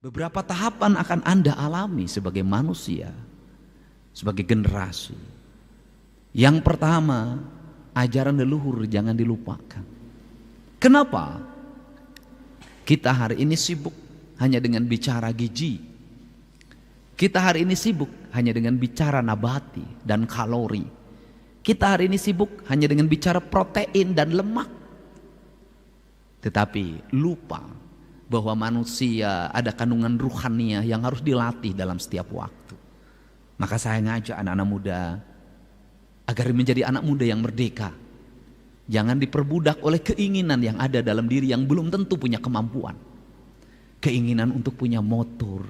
Beberapa tahapan akan Anda alami sebagai manusia, sebagai generasi. Yang pertama, ajaran leluhur jangan dilupakan. Kenapa? Kita hari ini sibuk hanya dengan bicara gizi. Kita hari ini sibuk hanya dengan bicara nabati dan kalori. Kita hari ini sibuk hanya dengan bicara protein dan lemak. Tetapi lupa bahwa manusia ada kandungan ruhania yang harus dilatih dalam setiap waktu. Maka saya ngajak anak-anak muda agar menjadi anak muda yang merdeka. Jangan diperbudak oleh keinginan yang ada dalam diri yang belum tentu punya kemampuan. Keinginan untuk punya motor,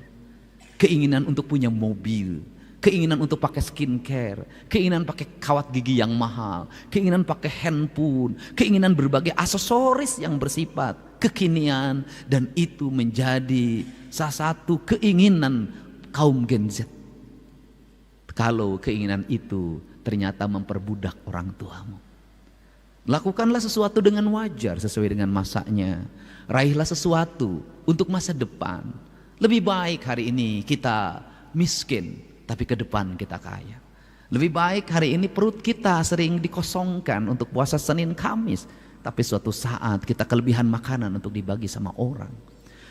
keinginan untuk punya mobil, keinginan untuk pakai skincare, keinginan pakai kawat gigi yang mahal, keinginan pakai handphone, keinginan berbagai aksesoris yang bersifat kekinian, dan itu menjadi salah satu keinginan kaum Gen Z. Kalau keinginan itu ternyata memperbudak orang tuamu, lakukanlah sesuatu dengan wajar sesuai dengan masanya. Raihlah sesuatu untuk masa depan. Lebih baik hari ini kita miskin tapi ke depan kita kaya. Lebih baik hari ini perut kita sering dikosongkan untuk puasa Senin Kamis, tapi suatu saat kita kelebihan makanan untuk dibagi sama orang.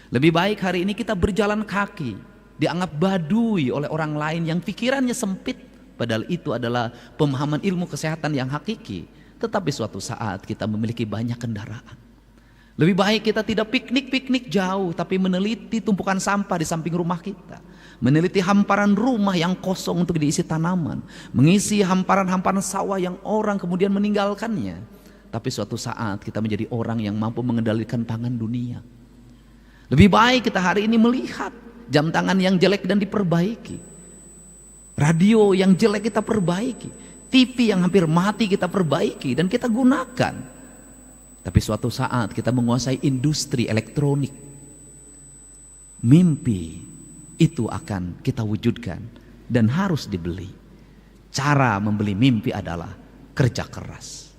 Lebih baik hari ini kita berjalan kaki, dianggap badui oleh orang lain yang pikirannya sempit, padahal itu adalah pemahaman ilmu kesehatan yang hakiki. Tetapi suatu saat kita memiliki banyak kendaraan. Lebih baik kita tidak piknik-piknik jauh, tapi meneliti tumpukan sampah di samping rumah kita, meneliti hamparan rumah yang kosong untuk diisi tanaman, mengisi hamparan-hamparan sawah yang orang kemudian meninggalkannya. Tapi suatu saat kita menjadi orang yang mampu mengendalikan pangan dunia. Lebih baik kita hari ini melihat jam tangan yang jelek dan diperbaiki, radio yang jelek kita perbaiki, TV yang hampir mati kita perbaiki dan kita gunakan. Tapi suatu saat kita menguasai industri elektronik, mimpi itu akan kita wujudkan dan harus dibeli. Cara membeli mimpi adalah kerja keras,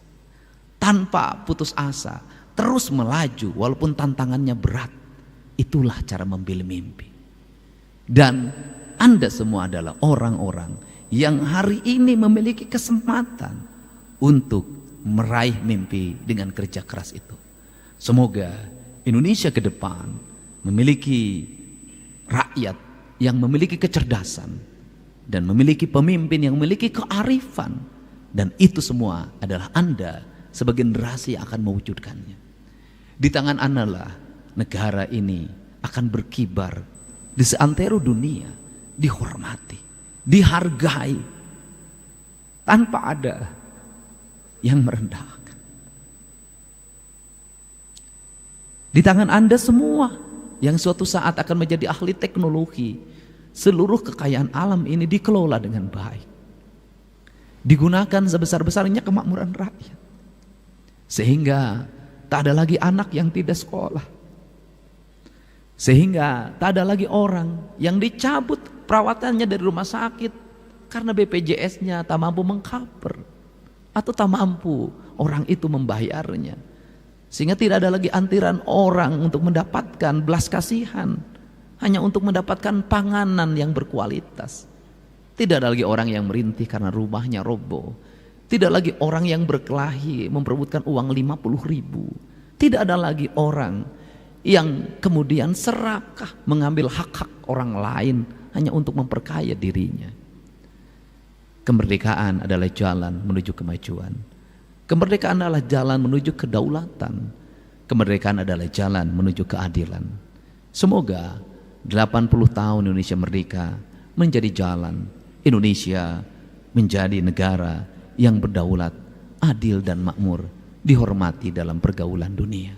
tanpa putus asa, terus melaju walaupun tantangannya berat. Itulah cara membeli mimpi. Dan Anda semua adalah orang-orang yang hari ini memiliki kesempatan untuk meraih mimpi dengan kerja keras itu. Semoga Indonesia ke depan memiliki rakyat yang memiliki kecerdasan dan memiliki pemimpin yang memiliki kearifan, dan itu semua adalah Anda sebagai generasi yang akan mewujudkannya. Di tangan Anda lah negara ini akan berkibar di seantero dunia, dihormati, dihargai, tanpa ada yang merendahkan. Di tangan Anda semua yang suatu saat akan menjadi ahli teknologi. Seluruh kekayaan alam ini dikelola dengan baik, digunakan sebesar-besarnya kemakmuran rakyat, sehingga tak ada lagi anak yang tidak sekolah, sehingga tak ada lagi orang yang dicabut perawatannya dari rumah sakit karena BPJS-nya tak mampu mengcover atau tak mampu orang itu membayarnya, sehingga tidak ada lagi antrian orang untuk mendapatkan belas kasihan hanya untuk mendapatkan panganan yang berkualitas. Tidak ada lagi orang yang merintih karena rumahnya roboh. Tidak lagi orang yang berkelahi memperebutkan uang 50.000. Tidak ada lagi orang yang kemudian serakah mengambil hak-hak orang lain hanya untuk memperkaya dirinya. Kemerdekaan adalah jalan menuju kemajuan. Kemerdekaan adalah jalan menuju kedaulatan. Kemerdekaan adalah jalan menuju keadilan. Semoga 80 tahun Indonesia merdeka menjadi jalan Indonesia menjadi negara yang berdaulat, adil dan makmur, dihormati dalam pergaulan dunia.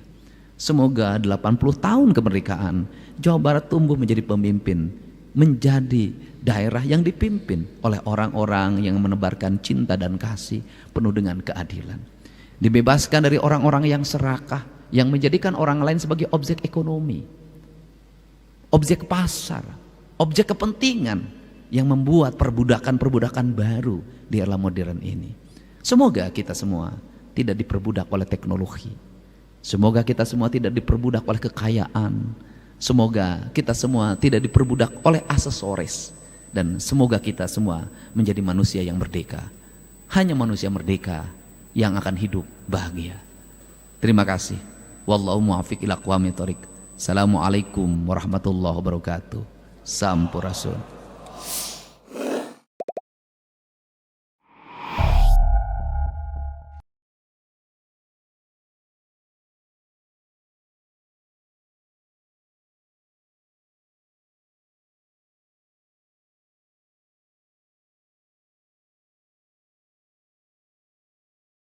Semoga 80 tahun kemerdekaan Jawa Barat tumbuh menjadi pemimpin, menjadi daerah yang dipimpin oleh orang-orang yang menebarkan cinta dan kasih penuh dengan keadilan. Dibebaskan dari orang-orang yang serakah, yang menjadikan orang lain sebagai objek ekonomi, objek pasar, objek kepentingan, yang membuat perbudakan-perbudakan baru di era modern ini. Semoga kita semua tidak diperbudak oleh teknologi. Semoga kita semua tidak diperbudak oleh kekayaan. Semoga kita semua tidak diperbudak oleh aksesoris, dan semoga kita semua menjadi manusia yang merdeka. Hanya manusia merdeka yang akan hidup bahagia. Terima kasih. Wallahu muwaffiq ila aqwamit thoriq. Assalamualaikum warahmatullahi wabarakatuh. Sampurasun.